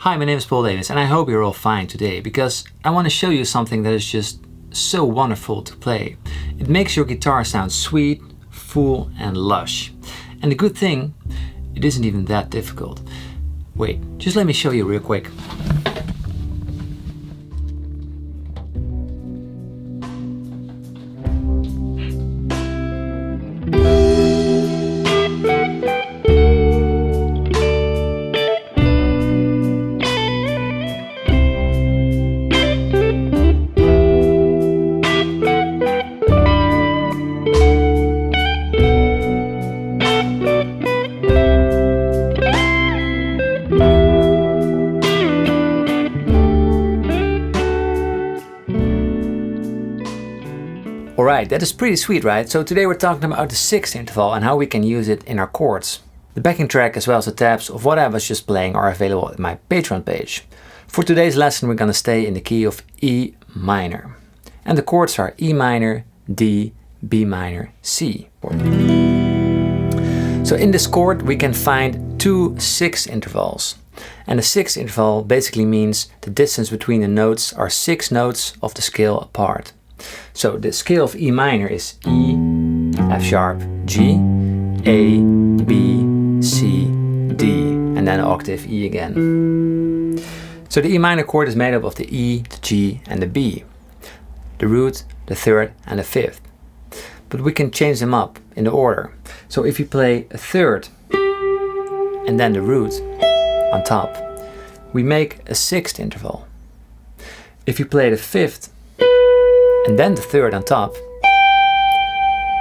Hi, my name is Paul Davis and I hope you're all fine today because I want to show you something that is just so wonderful to play. It makes your guitar sound sweet, full and lush. And the good thing, it isn't even that difficult. Wait, just let me show you real quick. Alright, that is pretty sweet, right? So today we're talking about the sixth interval and how we can use it in our chords. The backing track as well as the tabs of what I was just playing are available at my Patreon page. For today's lesson we're going to stay in the key of E minor. And the chords are E minor, D, B minor, C. So in this chord we can find two sixth intervals. And the sixth interval basically means the distance between the notes are 6 notes of the scale apart. So the scale of E minor is E, F sharp, G, A, B, C, D, and then an octave E again. So the E minor chord is made up of the E, the G and the B, the root, the third and the fifth. But we can change them up in the order. So if you play a third and then the root on top, we make a sixth interval. If you play the fifth and then the third on top,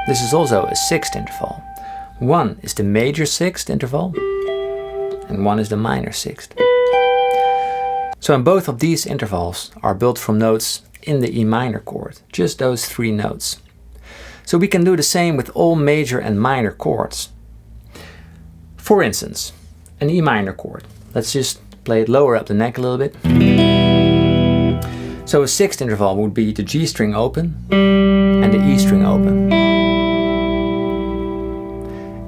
this is also a sixth interval. One is the major sixth interval and one is the minor sixth. So and both of these intervals are built from notes in the E minor chord, just those 3 notes. So we can do the same with all major and minor chords. For instance, an E minor chord. Let's just play it lower up the neck a little bit. So a sixth interval would be the G string open and the E string open.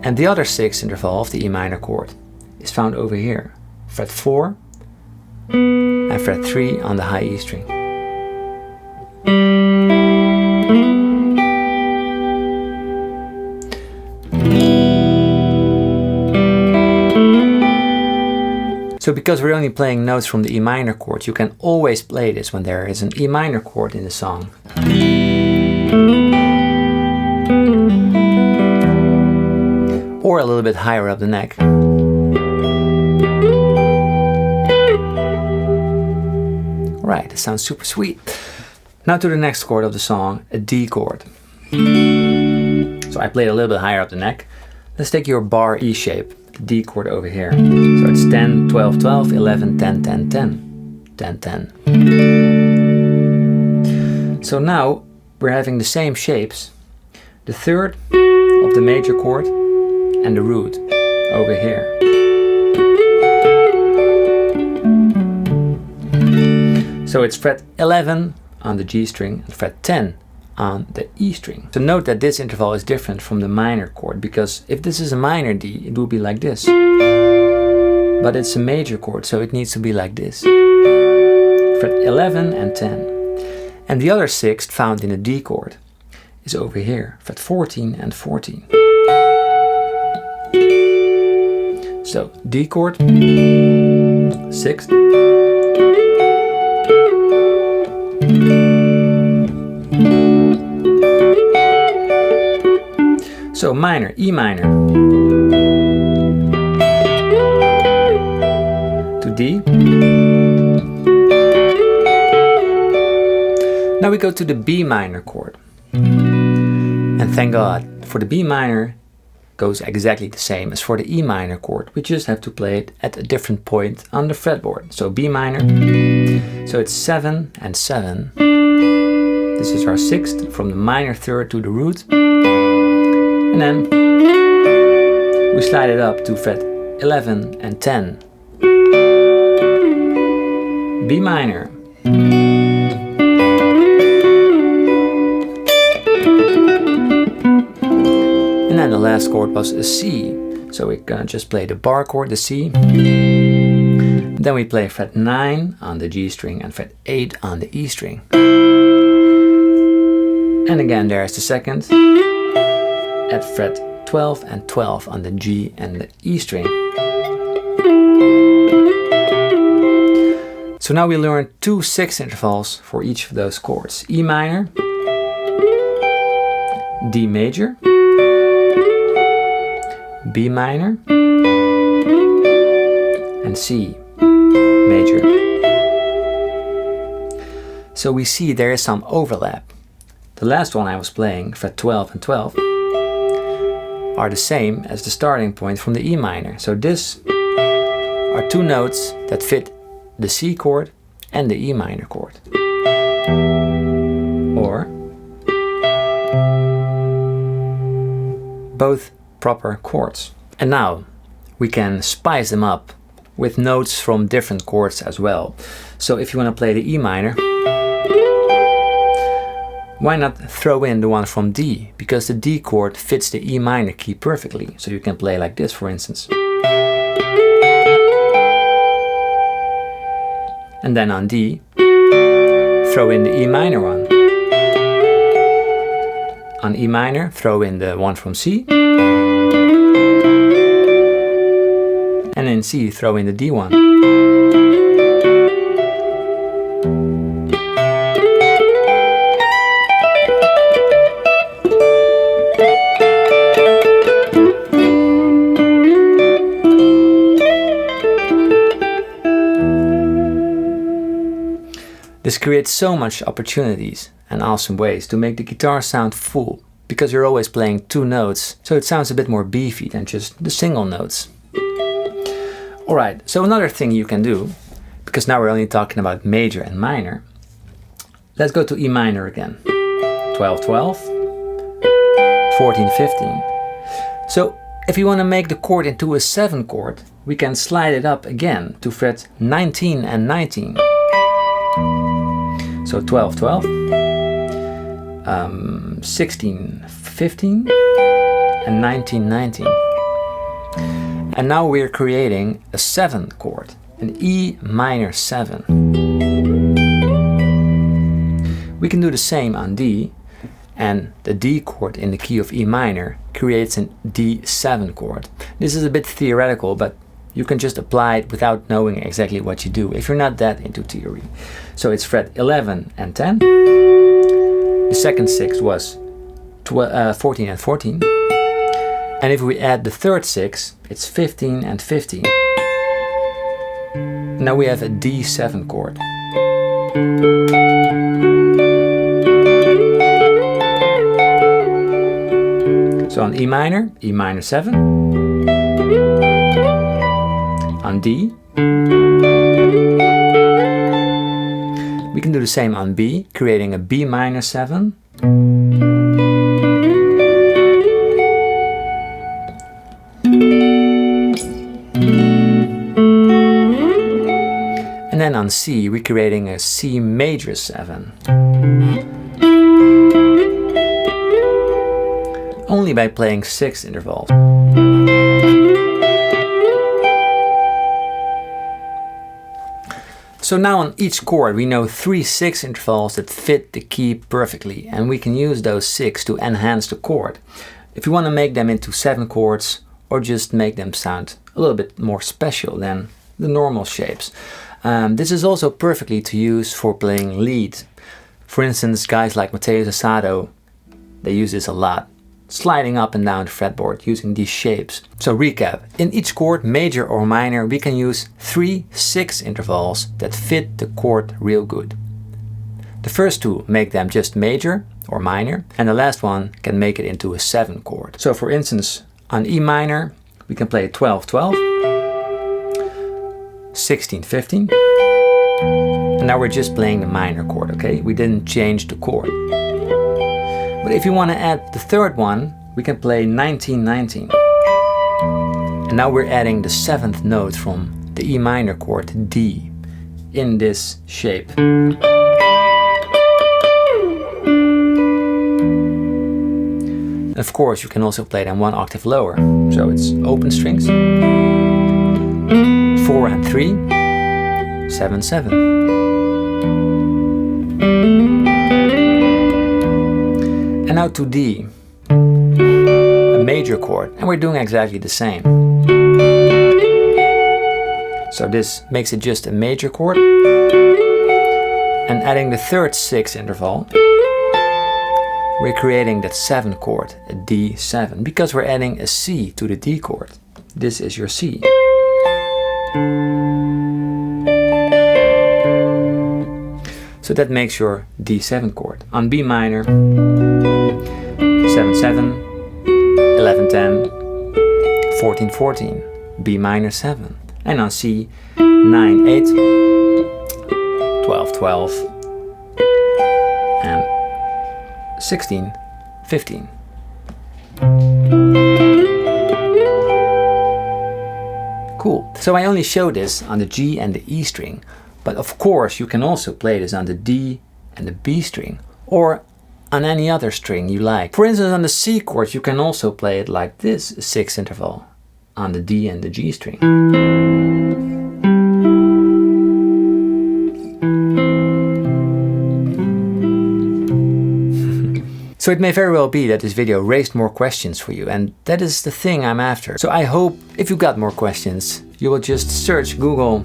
And the other sixth interval of the E minor chord is found over here, fret 4 and fret 3 on the high E string. So because we're only playing notes from the E minor chord, you can always play this when there is an E minor chord in the song. Or a little bit higher up the neck. Right, that sounds super sweet. Now to the next chord of the song, a D chord. So I played a little bit higher up the neck. Let's take your bar E shape. D chord over here. So it's 10, 12, 12, 11, 10, 10, 10, 10, 10. So now we're having the same shapes. The third of the major chord and the root over here. So it's fret 11 on the G string and fret 10 on the E string. So note that this interval is different from the minor chord, because if this is a minor D, it would be like this. But it's a major chord, so it needs to be like this. Fret 11 and 10. And the other sixth found in the D chord is over here, fret 14 and 14. So D chord, sixth. So minor, E minor to D. Now we go to the B minor chord. And thank God, for the B minor goes exactly the same as for the E minor chord. We just have to play it at a different point on the fretboard. So B minor, so it's 7 and 7. This is our sixth from the minor third to the root. And then we slide it up to fret 11 and 10. B minor. And then the last chord was a C. So we're gonna just play the bar chord, the C. Then we play fret 9 on the G string and fret 8 on the E string. And again there's the second at fret 12 and 12 on the G and the E string. So now we learn 2 sixth intervals for each of those chords. E minor, D major, B minor, and C major. So we see there is some overlap. The last one I was playing, fret 12 and 12, are the same as the starting point from the E minor. So this are 2 notes that fit the C chord and the E minor chord. Or both proper chords. And now we can spice them up with notes from different chords as well. So if you want to play the E minor, why not throw in the one from D? Because the D chord fits the E minor key perfectly. So you can play like this, for instance. And then on D, throw in the E minor one. On E minor, throw in the one from C. And in C, throw in the D one. This creates so much opportunities and awesome ways to make the guitar sound full, because you're always playing 2 notes, so it sounds a bit more beefy than just the single notes. Alright, so another thing you can do, because now we're only talking about major and minor, let's go to E minor again. 12, 12, 14, 15. So if you want to make the chord into a 7 chord, we can slide it up again to fret 19 and 19. So 12, 12, 16, 15, and 19, 19. And now we're creating a 7 chord, an E minor 7. We can do the same on D, and the D chord in the key of E minor creates an D7 chord. This is a bit theoretical, but you can just apply it without knowing exactly what you do if you're not that into theory. So it's fret 11 and 10. The second 6 was 14 and 14. And if we add the third 6, it's 15 and 15. Now we have a D7 chord. So on E minor 7. On D. We can do the same on B, creating a B minor 7. And then on C, we're creating a C major 7. Only by playing 6 intervals. So now on each chord we know 3 6 intervals that fit the key perfectly, and we can use those 6 to enhance the chord. If you want to make them into 7 chords, or just make them sound a little bit more special than the normal shapes. This is also perfectly to use for playing lead. For instance, guys like Matteo Sassado, they use this a lot, sliding up and down the fretboard using these shapes. So recap, in each chord, major or minor, we can use 3 6 intervals that fit the chord real good. The first 2 make them just major or minor, and the last one can make it into a 7 chord. So for instance, on E minor, we can play 12, 12, 16, 15, and now we're just playing the minor chord, okay? We didn't change the chord. But if you want to add the third one, we can play 19, 19. And now we're adding the 7th note from the E minor chord, D, in this shape. Of course, you can also play them 1 octave lower. So it's open strings, 4 and 3, 7, 7. And now to D, a major chord, and we're doing exactly the same. So this makes it just a major chord, and adding the third 6th interval, we're creating that 7 chord, a D7, because we're adding a C to the D chord. This is your C. So that makes your D7 chord. On B minor, 7, 7, 11, 10, 14, 14, B minor 7. And on C, 9, 8, 12, 12, and 16, 15. Cool. So I only show this on the G and the E string, but of course you can also play this on the D and the B string, or on any other string you like. For instance, on the C chord you can also play it like this, a 6th interval, on the D and the G string. So it may very well be that this video raised more questions for you, and that is the thing I'm after. So I hope if you got more questions, you will just search Google,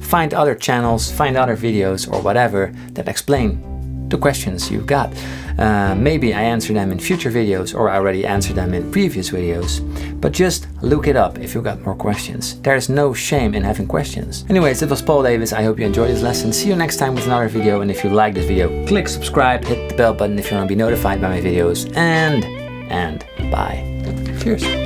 find other channels, find other videos or whatever that explain the questions you've got. Maybe I answer them in future videos, or I already answered them in previous videos, but just look it up if you got more questions. There's no shame in having questions. Anyways, it was Paul Davis. I hope you enjoyed this lesson. See you next time with another video, and if you like this video, click subscribe, hit the bell button if you want to be notified by my videos, and bye. Cheers.